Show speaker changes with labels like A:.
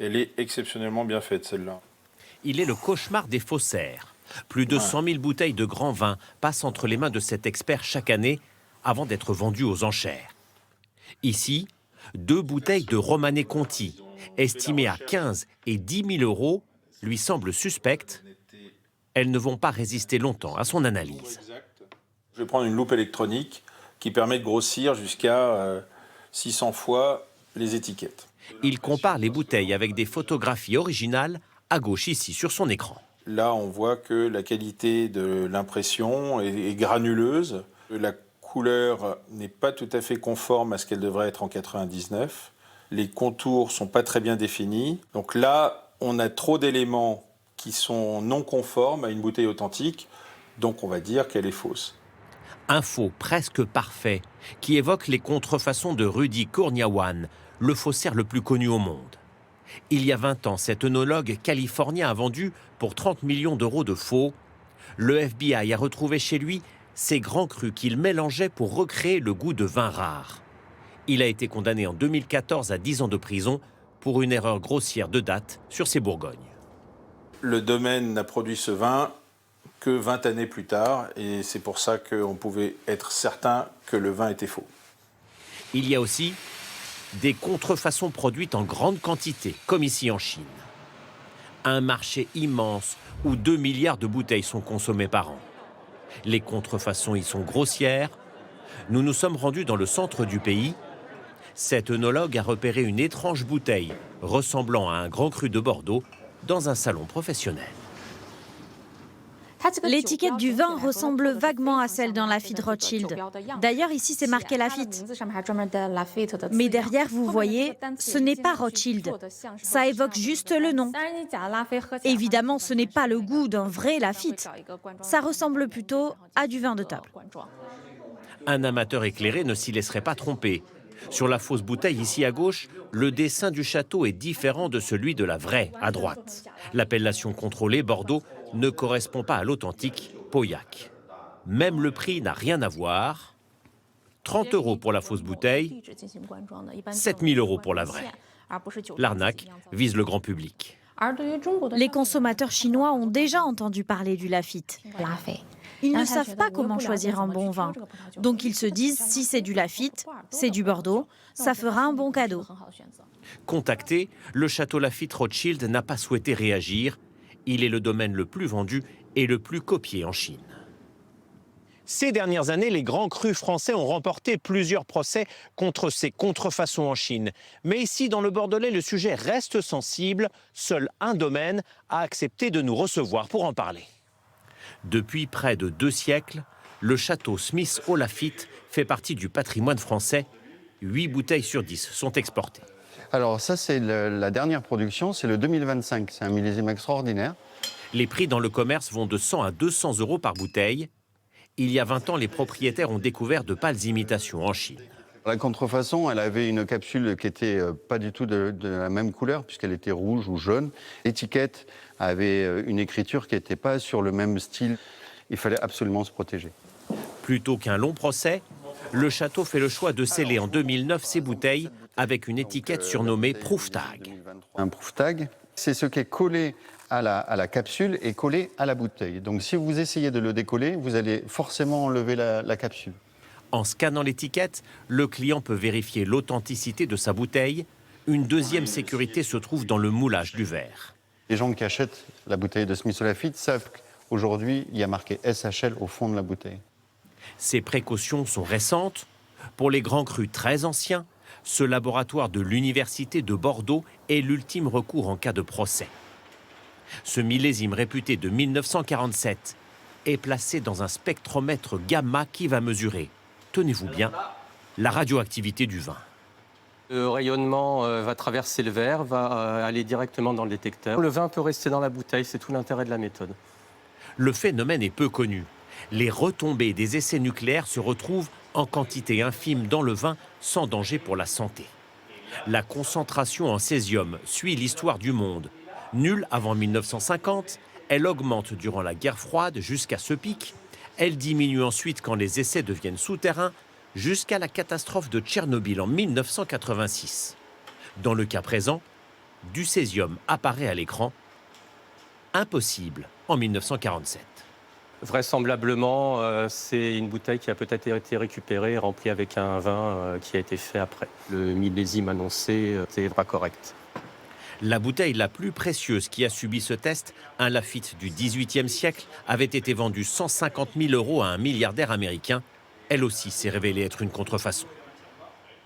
A: Elle est exceptionnellement bien faite, celle-là.
B: Il est le cauchemar des faussaires. Plus de 100 000 bouteilles de grand vin passent entre les mains de cet expert chaque année avant d'être vendues aux enchères. Ici, 2 bouteilles de Romanée Conti, estimées à 15 et 10 000 euros, lui semblent suspectes. Elles ne vont pas résister longtemps à son analyse.
A: Je vais prendre une loupe électronique qui permet de grossir jusqu'à 600 fois les étiquettes.
B: Il compare les bouteilles avec des photographies originales à gauche ici sur son écran.
A: Là, on voit que la qualité de l'impression est granuleuse. La couleur n'est pas tout à fait conforme à ce qu'elle devrait être en 99. Les contours ne sont pas très bien définis. Donc là, on a trop d'éléments qui sont non conformes à une bouteille authentique. Donc on va dire qu'elle est fausse.
B: Un faux presque parfait qui évoque les contrefaçons de Rudy Kurniawan, le faussaire le plus connu au monde. Il y a 20 ans, cet œnologue californien a vendu pour 30 millions d'euros de faux. Le FBI a retrouvé chez lui ces grands crus qu'il mélangeait pour recréer le goût de vin rare. Il a été condamné en 2014 à 10 ans de prison pour une erreur grossière de date sur ses Bourgognes.
A: Le domaine n'a produit ce vin que 20 années plus tard, et c'est pour ça qu'on pouvait être certain que le vin était faux.
B: Il y a aussi des contrefaçons produites en grande quantité, comme ici en Chine. Un marché immense où 2 milliards de bouteilles sont consommées par an. Les contrefaçons y sont grossières. Nous nous sommes rendus dans le centre du pays. Cet œnologue a repéré une étrange bouteille ressemblant à un grand cru de Bordeaux dans un salon professionnel.
C: L'étiquette du vin ressemble vaguement à celle d'un Lafite Rothschild. D'ailleurs, ici, c'est marqué Lafite. Mais derrière, vous voyez, ce n'est pas Rothschild. Ça évoque juste le nom. Évidemment, ce n'est pas le goût d'un vrai Lafite. Ça ressemble plutôt à du vin de table.
B: Un amateur éclairé ne s'y laisserait pas tromper. Sur la fausse bouteille, ici à gauche, le dessin du château est différent de celui de la vraie, à droite. L'appellation contrôlée, Bordeaux, ne correspond pas à l'authentique, Pauillac. Même le prix n'a rien à voir. 30 € pour la fausse bouteille, 7 000 € pour la vraie. L'arnaque vise le grand public.
C: Les consommateurs chinois ont déjà entendu parler du Lafite. Ils ne savent pas comment choisir un bon vin. Donc ils se disent, si c'est du Lafite, c'est du Bordeaux, ça fera un bon cadeau.
B: Contacté, le château Lafite Rothschild n'a pas souhaité réagir. Il est le domaine le plus vendu et le plus copié en Chine. Ces dernières années, les grands crus français ont remporté plusieurs procès contre ces contrefaçons en Chine. Mais ici, dans le Bordelais, le sujet reste sensible. Seul un domaine a accepté de nous recevoir pour en parler. Depuis près de 2 siècles, le château Smith au Lafite fait partie du patrimoine français. 8 bouteilles sur 10 sont exportées.
D: Alors ça, c'est la dernière production, c'est le 2025. C'est un millésime extraordinaire.
B: Les prix dans le commerce vont de 100 à 200 € par bouteille. Il y a 20 ans, les propriétaires ont découvert de pâles imitations en Chine.
D: La contrefaçon, elle avait une capsule qui n'était pas du tout de la même couleur, puisqu'elle était rouge ou jaune. L'étiquette avait une écriture qui n'était pas sur le même style. Il fallait absolument se protéger.
B: Plutôt qu'un long procès, le château fait le choix de sceller en 2009 ses bouteilles avec une étiquette surnommée Proof Tag.
D: Un Proof Tag, c'est ce qui est collé à la capsule et collé à la bouteille. Donc si vous essayez de le décoller, vous allez forcément enlever la capsule.
B: En scannant l'étiquette, le client peut vérifier l'authenticité de sa bouteille. Une deuxième sécurité se trouve dans le moulage du verre.
D: Les gens qui achètent la bouteille de Smith Lafite savent qu'aujourd'hui, il y a marqué SHL au fond de la bouteille.
B: Ces précautions sont récentes. Pour les grands crus très anciens, ce laboratoire de l'Université de Bordeaux est l'ultime recours en cas de procès. Ce millésime réputé de 1947 est placé dans un spectromètre gamma qui va mesurer, tenez-vous bien, la radioactivité du vin.
E: Le rayonnement va traverser le verre, va aller directement dans le détecteur. Le vin peut rester dans la bouteille, c'est tout l'intérêt de la méthode.
B: Le phénomène est peu connu. Les retombées des essais nucléaires se retrouvent en quantité infime dans le vin sans danger pour la santé. La concentration en césium suit l'histoire du monde. Nulle avant 1950, elle augmente durant la guerre froide jusqu'à ce pic. Elle diminue ensuite quand les essais deviennent souterrains, jusqu'à la catastrophe de Tchernobyl en 1986. Dans le cas présent, du césium apparaît à l'écran. Impossible en 1947.
E: Vraisemblablement, c'est une bouteille qui a peut-être été récupérée et remplie avec un vin qui a été fait après. Le millésime annoncé était pas correct.
B: La bouteille la plus précieuse qui a subi ce test, un Lafite du XVIIIe siècle, avait été vendue 150 000 € à un milliardaire américain. Elle aussi s'est révélée être une contrefaçon.